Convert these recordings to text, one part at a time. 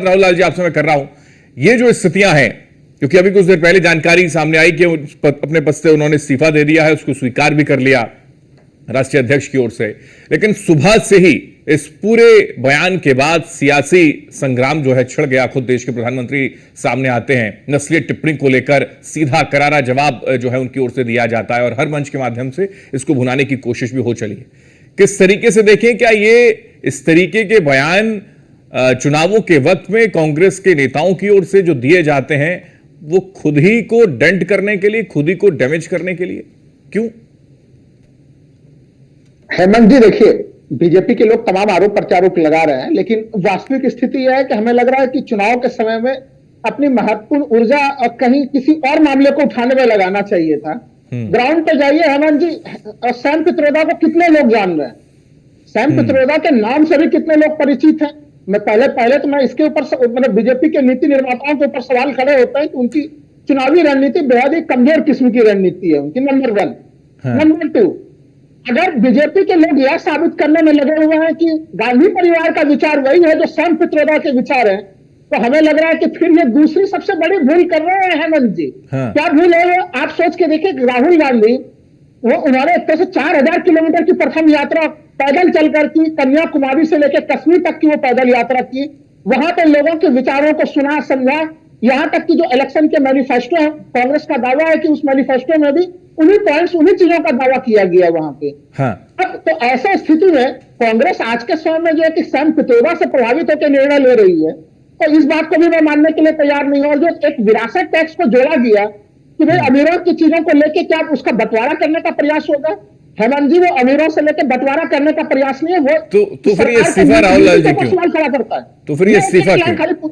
राहुल लाल जी आपसे मैं कर रहा हूं, ये जो स्थितियां हैं, क्योंकि अभी कुछ देर पहले जानकारी सामने आई कि अपने पद से उन्होंने इस्तीफा दे दिया है, उसको स्वीकार भी कर लिया राष्ट्रीय अध्यक्ष की ओर से, लेकिन सुबह से ही इस पूरे बयान के बाद सियासी संग्राम जो है छिड़ गया। खुद देश के प्रधानमंत्री सामने आते हैं, नस्लीय टिप्पणी को लेकर सीधा करारा जवाब जो है उनकी ओर से दिया जाता है और हर मंच के माध्यम से इसको भुनाने की कोशिश भी हो चली है। किस तरीके से देखें, क्या ये इस तरीके के बयान चुनावों के वक्त में कांग्रेस के नेताओं की ओर से जो दिए जाते हैं वो खुद ही को डेंट करने के लिए, खुद ही को डैमेज करने के लिए, क्यों? हेमंत जी देखिए, बीजेपी के लोग तमाम आरोप प्रत्यारोप लगा रहे हैं, लेकिन वास्तविक स्थिति यह है कि हमें लग रहा है कि चुनाव के समय में अपनी महत्वपूर्ण ऊर्जा और कहीं किसी और मामले को उठाने में लगाना चाहिए था। ग्राउंड पे जाइए हेमंत जी, सैम पित्रोदा को कितने लोग जान रहे हैं? सैम पित्रोदा के नाम से भी कितने लोग परिचित हैं? मैं पहले तो मैं इसके ऊपर मतलब बीजेपी के नीति निर्माताओं के ऊपर सवाल खड़े होता है कि उनकी चुनावी रणनीति बेहद ही कमजोर किस्म की रणनीति है उनकी, नंबर 1। नंबर 2, अगर बीजेपी के लोग यह साबित करने में लगे हुए हैं कि गांधी परिवार का विचार वही है जो सैम पित्रोदा के विचार हैं, तो हमें लग रहा है कि फिर ये दूसरी सबसे बड़ी भूल कर रहे हैं हेमंत जी। क्या भूल है वो? आप सोच के देखिए, राहुल गांधी उन्होंने एक तरह से 4000 किलोमीटर की प्रथम यात्रा पैदल चलकर की, कन्याकुमारी से लेकर कश्मीर तक की वो पैदल यात्रा की, वहां पे लोगों के विचारों को सुना समझा, यहां तक कि जो इलेक्शन के मैनिफेस्टो है, कांग्रेस का दावा है कि उस मैनिफेस्टो में भी उन्हीं पॉइंट्स, उन्हीं चीजों का दावा किया गया वहां पे। अब तो ऐसा स्थिति में कांग्रेस आज के समय में जो है कि सैम पित्रोदा से प्रभावित होकर निर्णय ले रही है, तो इस बात को भी मैं मानने के लिए तैयार नहीं हूं। और जो एक विरासत टैक्स को जोड़ा गया कि भाई अमीरों की चीजों को लेके क्या उसका बंटवारा करने का प्रयास होगा, हेमंत जी वो अमीरों से लेकर बंटवारा करने का प्रयास नहीं है वो। तो फिर ये इस्तीफा राहुल लाल जी क्यों सवाल खड़ा करता है? तो फिर ये इस्तीफा क्यों?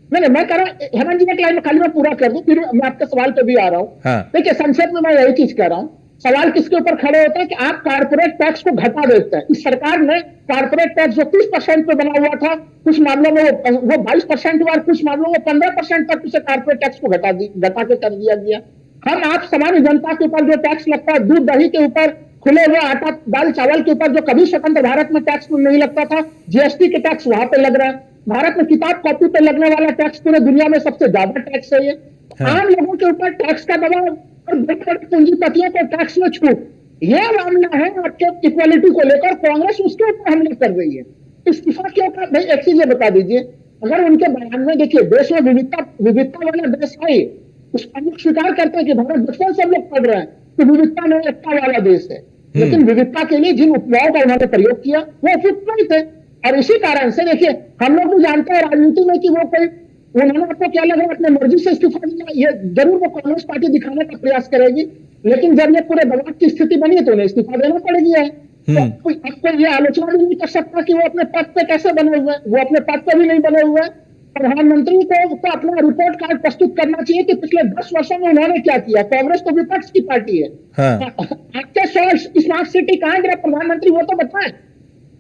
नहीं, मैं कह रहा हूं हेमंत जी, एक लाइन खाली मैं पूरा कर दूं, फिर मैं आपके सवाल पे भी आ रहा हूं। देखिए, संक्षेप में मैं यही चीज कह रहा हूं। सवाल किसके ऊपर खड़े होते हैं कि आप कारपोरेट टैक्स को घटा देते हैं। इस सरकार ने कारपोरेट टैक्स जो 30% पे बना हुआ था, कुछ मामलों में वो 22% हुआ, कुछ मामलों में 15% तक उसे कारपोरेट टैक्स को घटा के कर दिया गया। हम आप सामान्य जनता के ऊपर जो टैक्स लगता है, दूध दही के ऊपर, खुले हुए आटा दाल चावल के ऊपर जो कभी स्वतंत्र भारत में टैक्स नहीं लगता था, जीएसटी के टैक्स वहां पे लग रहा है। भारत में किताब कॉपी पे लगने वाला टैक्स पूरे दुनिया में सबसे ज्यादा टैक्स है ये। आम लोगों के ऊपर टैक्स का दबाव और बड़े पूंजीपतियों को टैक्स में छूट, यह मामला है आपके इक्वालिटी को लेकर। कांग्रेस उसके ऊपर हमला कर रही है। इस्तीफा क्यों कर? भाई एक चीज बता दीजिए, अगर उनके बयान में देखिए देश में विविधता वाला देश है, उसका लोग स्वीकार करते हैं कि भारत बचपन से हम लोग पढ़ रहे हैं कि विविधता में एकता वाला देश है, लेकिन विविधता के लिए जिन उपमाओं का उन्होंने प्रयोग किया वो उपयुक्त नहीं थे। और इसी कारण से देखिए, हम लोग भी जानते हैं राजनीति में कि वो कोई, उन्होंने आपको क्या लगा अपने मर्जी से इस्तीफा दिया, ये जरूर वो कांग्रेस पार्टी दिखाने का प्रयास करेगी, लेकिन जब ये पूरे दबाव की स्थिति बनी है तो उन्हें इस्तीफा देना पड़ेगी है। तो आपको ये आलोचना भी नहीं कर सकता कि वो अपने पद पे कैसे बने हुए हैं। वो अपने पद पे भी नहीं बने हुए हैं। प्रधानमंत्री को तो अपना रिपोर्ट कार्ड प्रस्तुत करना चाहिए कि पिछले 10 वर्षों में उन्होंने क्या किया। कांग्रेस तो विपक्ष की पार्टी है। आपके 100 स्मार्ट सिटी कहां गिरा प्रधानमंत्री, वो तो बताएं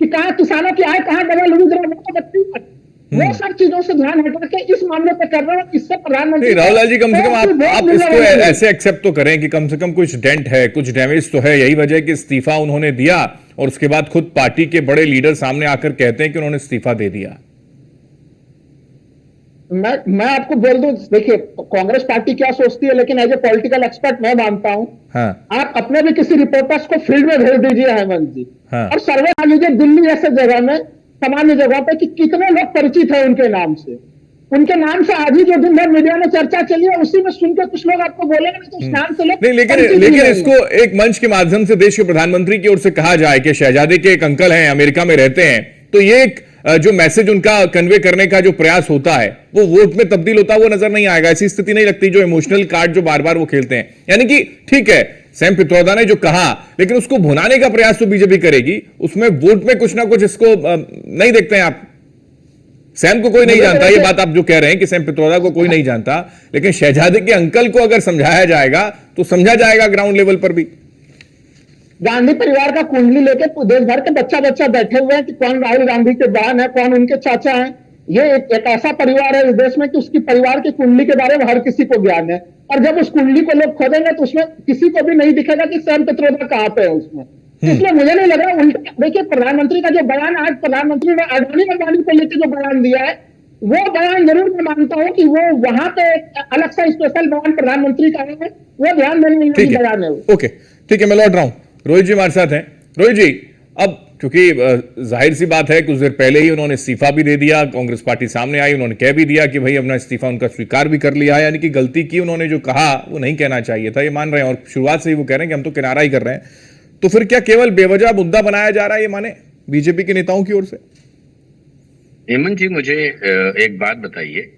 कि कहां किसानों की आय कहां डबल हुई, जरा वो तो बताइए। वो सब चीजों से ध्यान हटा के इस मामले पे कर रहे हैं। इससे प्रधानमंत्री राहुल लाल जी, कम से कम आप इसको ऐसे एक्सेप्ट तो करें कि कम से कम कुछ डेंट है, कुछ डैमेज तो है। यही वजह है कि इस्तीफा उन्होंने दिया और उसके बाद खुद पार्टी के बड़े लीडर सामने आकर कहते हैं कि उन्होंने इस्तीफा दे दिया। मैं आपको बोल दूं, देखिए कांग्रेस पार्टी क्या सोचती है, लेकिन एज ए पॉलिटिकल एक्सपर्ट मैं मानता हूं। आप अपने भी किसी रिपोर्टर्स को फील्ड में भेज दीजिए हेमंत जी, और सर्वे कर लीजिए दिल्ली जैसे जगह में, सामान्य जगह पे, कि कितने लोग परिचित है उनके नाम से। उनके नाम से आज ही जो दिन भर मीडिया में चर्चा चली है, उसी में सुनकर कुछ लोग आपको बोलेंगे नहीं तो उस नाम से लोग नहीं। लेकिन इसको एक मंच के माध्यम से देश के प्रधानमंत्री की ओर से कहा जाए कि शहजादे के एक अंकल हैं, अमेरिका में रहते हैं, तो ये एक जो मैसेज उनका कन्वे करने का जो प्रयास होता है वो वोट में तब्दील होता वो नजर नहीं आएगा। ऐसी स्थिति नहीं लगती जो इमोशनल कार्ड जो बार बार वो खेलते हैं। यानी कि ठीक है, सैम पित्रोदा ने जो कहा, लेकिन उसको भुनाने का प्रयास तो बीजेपी करेगी, उसमें वोट में कुछ ना कुछ इसको नहीं देखते हैं आप। सैम को कोई नहीं जानता, ये बात आप जो कह रहे हैं कि सैम पित्रोदा को कोई नहीं जानता, लेकिन शहजादे के अंकल को अगर समझाया जाएगा तो समझा जाएगा ग्राउंड लेवल पर भी। गांधी परिवार का कुंडली लेके देश भर के बच्चा बैठे हुए हैं कि कौन राहुल गांधी के बहन है, कौन उनके चाचा हैं। ये एक ऐसा परिवार है इस देश में कि उसकी परिवार की कुंडली के बारे में हर किसी को ज्ञान है, और जब उस कुंडली को लोग खोदेंगे तो उसमें किसी को भी नहीं दिखेगा कि सैम पित्रोदा कहां पे है उसमें। इसलिए मुझे नहीं लग रहा उल्टा। देखिए, प्रधानमंत्री का जो बयान आज प्रधानमंत्री ने अडानी अंबानी को लेकर जो बयान दिया है, वो बयान जरूर मैं मानता हूं कि वो वहां पे अलग से स्पेशल बयान प्रधानमंत्री का है, वो ध्यान देने वाली बयान है। ओके, ठीक है, मैं लौट रहा हूं। रोहित जी हमारे साथ हैं। रोहित जी, अब क्योंकि जाहिर सी बात है, कुछ देर पहले ही उन्होंने इस्तीफा भी दे दिया, कांग्रेस पार्टी सामने आई, उन्होंने कह भी दिया कि भाई अपना इस्तीफा उनका स्वीकार भी कर लिया है, यानी कि गलती की उन्होंने, जो कहा वो नहीं कहना चाहिए था, ये मान रहे हैं, और शुरुआत से ही वो कह रहे हैं कि हम तो किनारा ही कर रहे हैं। तो फिर क्या केवल बेवजह मुद्दा बनाया जा रहा है, ये माने बीजेपी के नेताओं की ओर से? हेमंत जी, मुझे एक बात बताइए,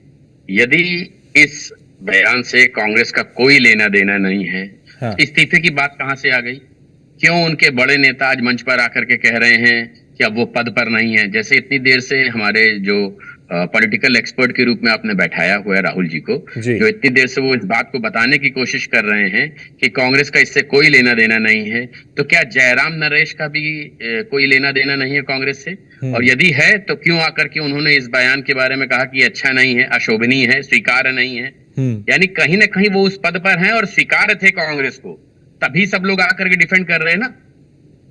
यदि इस बयान से कांग्रेस का कोई लेना देना नहीं है, हाँ। इस्तीफे की बात कहां से आ गई? क्यों उनके बड़े नेता आज मंच पर आकर के कह रहे हैं कि अब वो पद पर नहीं है? जैसे इतनी देर से हमारे जो पॉलिटिकल एक्सपर्ट के रूप में आपने बैठाया हुआ है राहुल जी को, जो इतनी देर से वो इस बात को बताने की कोशिश कर रहे हैं कि कांग्रेस का इससे कोई लेना देना नहीं है, तो क्या जयराम नरेश का भी कोई लेना देना नहीं है कांग्रेस से? और यदि है तो क्यों आकर के उन्होंने इस बयान के बारे में कहा कि अच्छा नहीं है, अशोभनीय है, स्वीकार्य नहीं है? यानी कहीं ना कहीं वो उस पद पर हैं और स्वीकार्य थे कांग्रेस को, तभी सब लोग आकर के डिफेंड कर रहे हैं ना।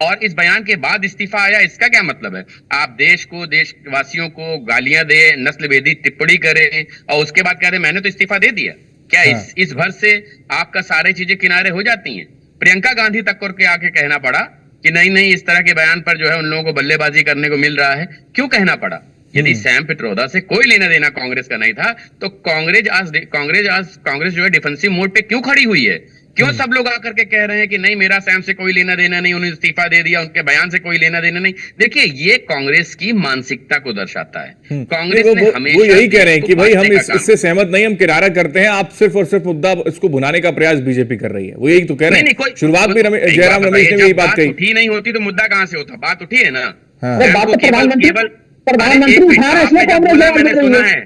और इस बयान के बाद इस्तीफा आया, इसका क्या मतलब है? आप देश को, देशवासियों को गालियां दे, नस्लभेदी टिप्पणी करें और उसके बाद कह रहे मैंने तो इस्तीफा दे दिया। क्या हाँ। इस भर से आपका सारी चीजें किनारे हो जाती हैं? प्रियंका गांधी तक करके आके कहना पड़ा कि नहीं नहीं, इस तरह के बयान पर जो है उन लोगों को बल्लेबाजी करने को मिल रहा है। क्यों कहना पड़ा? यदि सैम पित्रोदा से कोई लेना देना कांग्रेस का नहीं था, तो कांग्रेस जो है डिफेंसिव मोड पे क्यों खड़ी हुई है? क्यों सब लोग आकर के कह रहे हैं कि नहीं, मेरा सैम से कोई लेना देना नहीं, उन्होंने इस्तीफा दे दिया, उनके बयान से कोई लेना देना नहीं? देखिए, ये कांग्रेस की मानसिकता को दर्शाता है। कांग्रेस ने हमेशा, वो यही कह रहे हैं कि भाई हम इससे सहमत नहीं, हम किनारा करते हैं, आप सिर्फ और सिर्फ मुद्दा इसको भुनाने का प्रयास बीजेपी कर रही है, वो यही तो कह रहे हैं। शुरुआत में जयराम रमेश ने भी यही बात कही। उठी नहीं होती तो मुद्दा कहां से होता? बात उठी है ना। प्रधानमंत्री उठा रहे हैं, मैंने सुना है,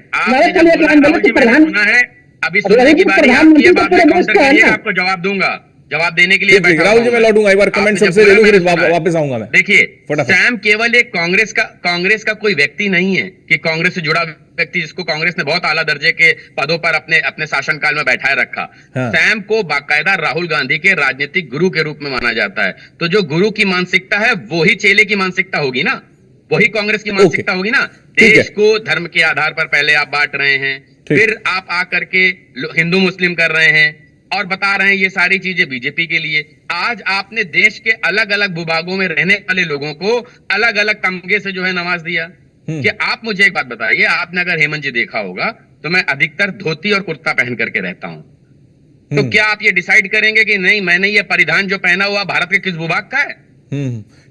सुना है, अभी सुनने की बारी आपकी है, बाद में काउंटर करिएगा, आपको जवाब दूंगा, जवाब देने के लिए राहुल जी मैं लौटूंगा, एक बार कमेंट सबसे ले लूं, फिर वापस आऊंगा मैं। देखिए, सैम केवल एक कांग्रेस का कोई व्यक्ति नहीं है कि कांग्रेस से जुड़ा व्यक्ति जिसको कांग्रेस ने बहुत आला दर्जे के पदों पर अपने शासनकाल में बैठाए रखा। हाँ। सैम को बाकायदा राहुल गांधी के राजनीतिक गुरु के रूप में माना जाता है। तो जो गुरु की मानसिकता है वो ही चेले की मानसिकता होगी ना, वही कांग्रेस की मानसिकता होगी ना। देश को धर्म के आधार पर पहले आप बांट रहे हैं, फिर आप आकर के हिंदू मुस्लिम कर रहे हैं और बता रहे हैं ये सारी चीजें बीजेपी के लिए। आज आपने देश के अलग अलग भूभागों में रहने वाले लोगों को अलग अलग तमगे से जो है नवाज दिया। कि आप मुझे एक बात बताइए, आपने अगर हेमंत जी देखा होगा तो मैं अधिकतर धोती और कुर्ता पहन करके रहता हूं, तो क्या आप ये डिसाइड करेंगे कि नहीं, मैंने ये परिधान जो पहना हुआ भारत के किस भूभाग का है?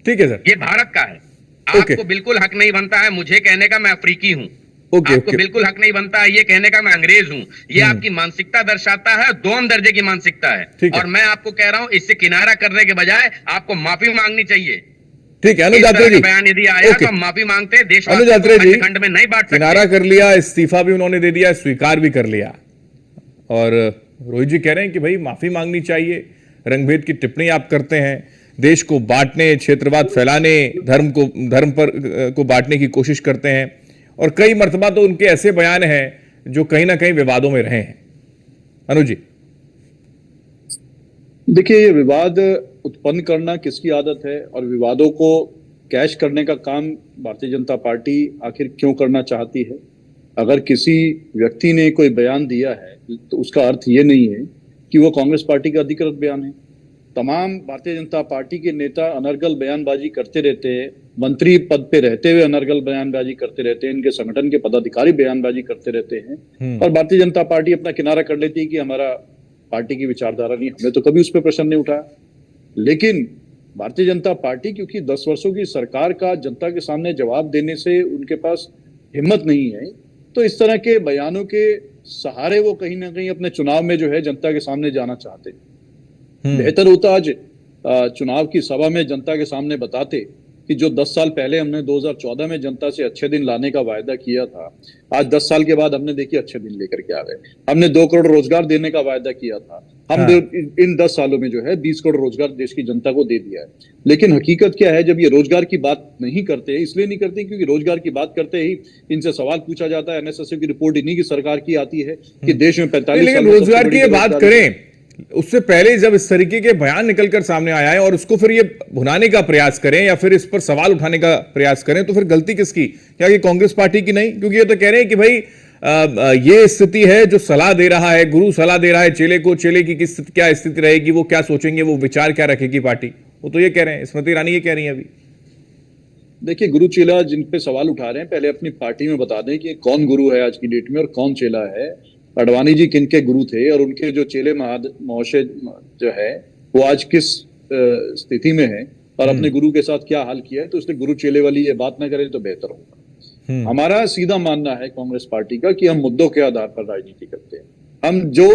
ठीक है सर, ये भारत का है। आपको बिल्कुल हक नहीं बनता है मुझे कहने का मैं अफ्रीकी हूं। आपको बिल्कुल हक नहीं बनता है ये कहने का मैं अंग्रेज हूं। ये आपकी मानसिकता दर्शाता है, दोम दर्जे की मानसिकता है। और मैं आपको कह रहा हूं, इससे किनारा करने के बजाय आपको माफी मांगनी चाहिए। ठीक है, अनुज यात्रा जी, बयान यदि आया तो हम माफी मांगते हैं। देश अनुज यात्रा जी, खंड में नहीं बांट सकते। किनारा कर लिया, इस्तीफा भी उन्होंने दे दिया, स्वीकार भी कर लिया, और रोहित जी कह रहे हैं कि भाई माफी मांगनी चाहिए। रंगभेद की टिप्पणी आप करते हैं, देश को बांटने, क्षेत्रवाद फैलाने, धर्म को बांटने की कोशिश करते हैं, और कई मर्तबा तो उनके ऐसे बयान हैं जो कहीं ना कहीं विवादों में रहे हैं। अनुज जी, देखिए, ये विवाद उत्पन्न करना किसकी आदत है और विवादों को कैश करने का काम भारतीय जनता पार्टी आखिर क्यों करना चाहती है? अगर किसी व्यक्ति ने कोई बयान दिया है तो उसका अर्थ ये नहीं है कि वो कांग्रेस पार्टी का अधिकृत बयान है। तमाम भारतीय जनता पार्टी के नेता अनर्गल बयानबाजी करते रहते हैं, मंत्री पद पे रहते हुए अनर्गल बयानबाजी करते रहते हैं, इनके संगठन के पदाधिकारी बयानबाजी करते रहते हैं, और भारतीय जनता पार्टी अपना किनारा कर लेती है कि हमारा पार्टी की विचारधारा नहीं, हमने तो कभी उस पर प्रश्न नहीं उठाया। लेकिन भारतीय जनता पार्टी, क्योंकि 10 वर्षों की सरकार का जनता के सामने जवाब देने से उनके पास हिम्मत नहीं है, तो इस तरह के बयानों के सहारे वो कहीं ना कहीं अपने चुनाव में जो है जनता के सामने जाना चाहते हैं। बेहतर होता आज चुनाव की सभा में जनता के सामने बताते कि जो 10 साल पहले हमने 2014 में जनता से अच्छे दिन लाने का वायदा किया था, आज 10 साल के बाद हमने देखिए अच्छे दिन लेकर के आ गए। हमने 2 करोड़ रोजगार देने का वायदा किया था, हम इन 10 सालों में जो है 20 करोड़ रोजगार देश की जनता को दे दिया है। लेकिन हकीकत क्या है, जब ये रोजगार की बात नहीं करते, इसलिए नहीं करते क्योंकि रोजगार की बात करते ही इनसे सवाल पूछा जाता है। एनएसएसओ की रिपोर्ट इन्हीं की सरकार की आती है कि देश में 45 रोजगार की बात करें उससे पहले जब इस तरीके के बयान निकलकर सामने आया है और उसको फिर ये भुनाने का प्रयास करें या फिर इस पर सवाल उठाने का प्रयास करें, तो फिर गलती किसकी? क्या ये कांग्रेस पार्टी की नहीं? क्योंकि ये तो कह रहे हैं कि भाई ये स्थिति है, जो सलाह दे रहा है, गुरु सलाह दे रहा है चेले को, चेले की क्या स्थिति रहेगी, वो क्या सोचेंगे, वो विचार क्या रखेगी पार्टी, वो तो ये कह रहे हैं। स्मृति ईरानी ये कह रही है अभी। देखिए, गुरु चेला जिन पे सवाल उठा रहे हैं, पहले अपनी पार्टी में बता दें कि कौन गुरु है आज की डेट में और कौन चेला है। अडवाणी जी किनके गुरु थे और उनके जो चेले महाशय जो है वो आज किस स्थिति में है और अपने गुरु के साथ क्या हाल किया है, तो उसने गुरु चेले वाली ये बात ना करे तो बेहतर होगा। हमारा सीधा मानना है कांग्रेस पार्टी का कि हम मुद्दों के आधार पर राजनीति करते हैं। हम जो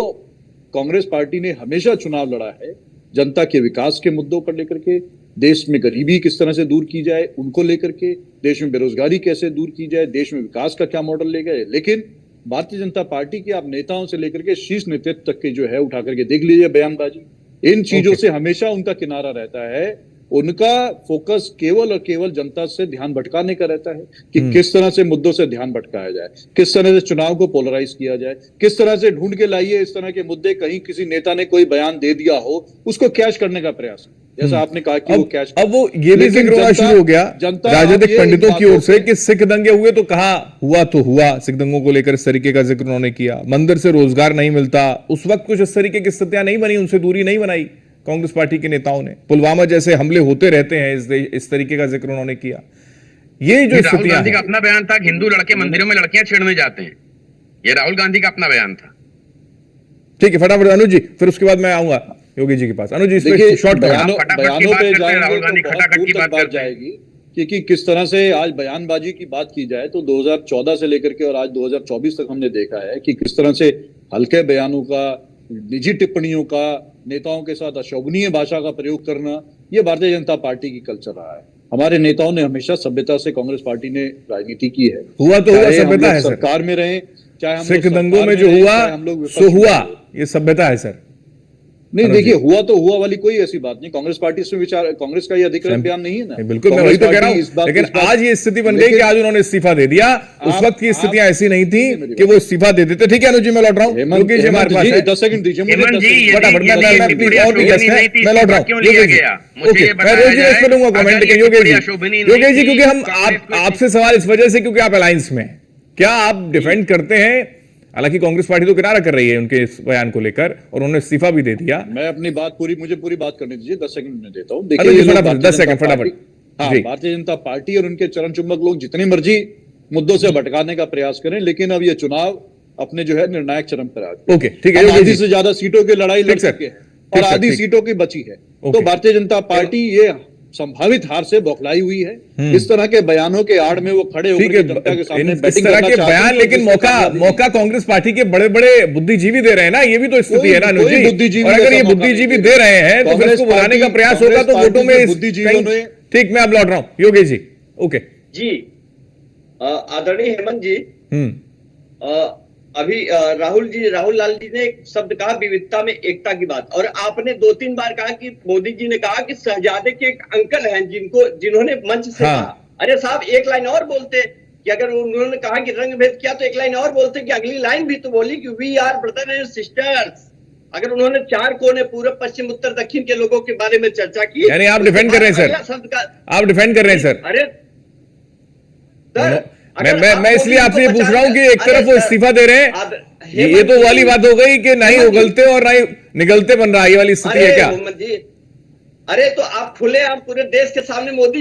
कांग्रेस पार्टी ने हमेशा चुनाव लड़ा है जनता के विकास के मुद्दों पर लेकर के, देश में गरीबी किस तरह से दूर की जाए उनको लेकर के, देश में बेरोजगारी कैसे दूर की जाए, देश में विकास का क्या मॉडल ले गए। लेकिन भारतीय जनता पार्टी के आप नेताओं से लेकर के शीर्ष नेतृत्व तक के जो है उठा करके देख लीजिए बयानबाजी, इन चीजों से हमेशा उनका किनारा रहता है। उनका फोकस केवल और केवल जनता से ध्यान भटकाने का रहता है कि किस तरह से मुद्दों से ध्यान भटकाया जाए, किस तरह से चुनाव को पोलराइज किया जाए, किस तरह से ढूंढ के लाइए इस तरह के मुद्दे, कहीं किसी नेता ने कोई बयान दे दिया हो उसको कैश करने का प्रयास, जैसा आपने कहा कि वो कैश। अब वो ये भी जिक्र होना शुरू हो गया राजनीतिक पंडितों की ओर से कि सिख दंगे हुए तो कहा हुआ तो हुआ, सिख दंगों को लेकर इस तरीके का जिक्र उन्होंने किया। मंदिर से रोजगार नहीं मिलता, उस वक्त कुछ इस तरीके की स्थितियां नहीं बनी, उनसे दूरी नहीं बनाई कांग्रेस पार्टी के नेताओं ने। पुलवामा जैसे हमले होते रहते हैं, इस तरीके का जिक्र उन्होंने किया। ये जो राहुल गांधी का अपना बयान था कि हिंदू लड़के मंदिरों में लड़कियां छेड़ने जाते हैं, ये राहुल गांधी का अपना बयान था। ठीक है, फटाफट अनुज जी, फिर उसके बाद मैं आऊंगा योगी जी के पास। अनुज जी, शॉर्ट बयानों पे जाएगी क्योंकि किस तरह से आज बयानबाजी की बात की जाए तो 2014 से लेकर के और आज 2024 तक हमने देखा है कि किस तरह से हल्के बयानों का, निजी टिप्पणियों का, नेताओं के साथ अशोभनीय भाषा का प्रयोग करना, ये भारतीय जनता पार्टी की कल्चर रहा है। हमारे नेताओं ने हमेशा सभ्यता से कांग्रेस पार्टी ने राजनीति की है। हुआ तो हुआ सभ्यता है, सरकार में रहे चाहे हम सिख दंगों में जो हुआ सो हुआ, ये सभ्यता है सर। नहीं, देखिए, हुआ तो हुआ वाली कोई ऐसी बात नहीं। कांग्रेस पार्टी से विचार, कांग्रेस का ये अधिकृत बयान नहीं है ना। बिल्कुल, मैं वही तो कह रहा हूं। लेकिन आज ये स्थिति बन गई कि आज उन्होंने इस्तीफा दे दिया। उस वक्त की स्थितियां ऐसी नहीं थी कि वो इस्तीफा दे देते। ठीक है अनुज जी, मैं लौट रहा हूं क्योंकि हमारे पास है 10 सेकंड दीजिए मुझे। फटाफट मैं लौट रहा हूं। योगी मैं लूंगा कमेंट के। योगी जी, क्योंकि हम आपसे सवाल इस वजह से क्योंकि आप अलायंस में, क्या आप डिफेंड करते हैं? हालांकि कांग्रेस पार्टी तो किनारा कर रही है उनके इस बयान को लेकर और उन्होंने इस्तीफा भी दे दिया। मैं अपनी बात मुझे पूरी बात करने दीजिए, 10 सेकंड में देता हूं। देखिए 10 सेकंड फटाफट। हाँ, भारतीय जनता पार्टी और उनके चरण चुंबक लोग जितनी मर्जी मुद्दों से भटकाने का प्रयास करें, लेकिन अब ये चुनाव अपने जो है निर्णायक चरम पर आ गए। ओके, ठीक है। आधी से ज्यादा सीटों की लड़ाई लड़ चुके हैं और आधी सीटों की बची है। तो भारतीय जनता पार्टी ये संभावित हार से बौखलाई हुई है। इस तरह के बयानों के आड़ में वो खड़े होकर जनता के सामने इस तरह के बयान, लेकिन मौका कांग्रेस पार्टी के बड़े बड़े बुद्धिजीवी दे रहे हैं ना, ये भी तो स्थिति है ना अनुज जी। और अगर ये बुद्धिजीवी दे रहे हैं तो फिर इसको बुलाने का प्रयास होगा तो वोटों में बुद्धिजीवियों ने। ठीक, मैं अब लौट रहा हूं योगी जी। ओके जी, आदरणीय हेमंत जी, अभी राहुल लाल जी ने एक शब्द कहा विविधता में एकता की बात, और आपने 2-3 बार कहा कि मोदी जी ने कहा कि शहजादे के एक अंकल हैं जिन्होंने मंच से कहा। अरे साहब, एक लाइन और बोलते कि अगर उन्होंने कहा कि रंग भेद किया तो एक लाइन और बोलते कि अगली लाइन भी तो बोली कि we are brother and sisters. अगर उन्होंने 4 कोने पूर्व पश्चिम उत्तर दक्षिण के लोगों के बारे में चर्चा की, यानी आप डिफेंड कर रहे हैं सर, आप डिफेंड कर रहे हैं सर। अरे सर, मैं इसलिए आपसे ये पूछ रहा हूं कि एक तरफ वो इस्तीफा दे रहे हैं, ये तो वाली बात हो गई कि नहीं उगलते और नहीं निगलते बन रहा है, ये वाली स्थिति है क्या? अरे तो आप खुले, आप पूरे देश के सामने मोदी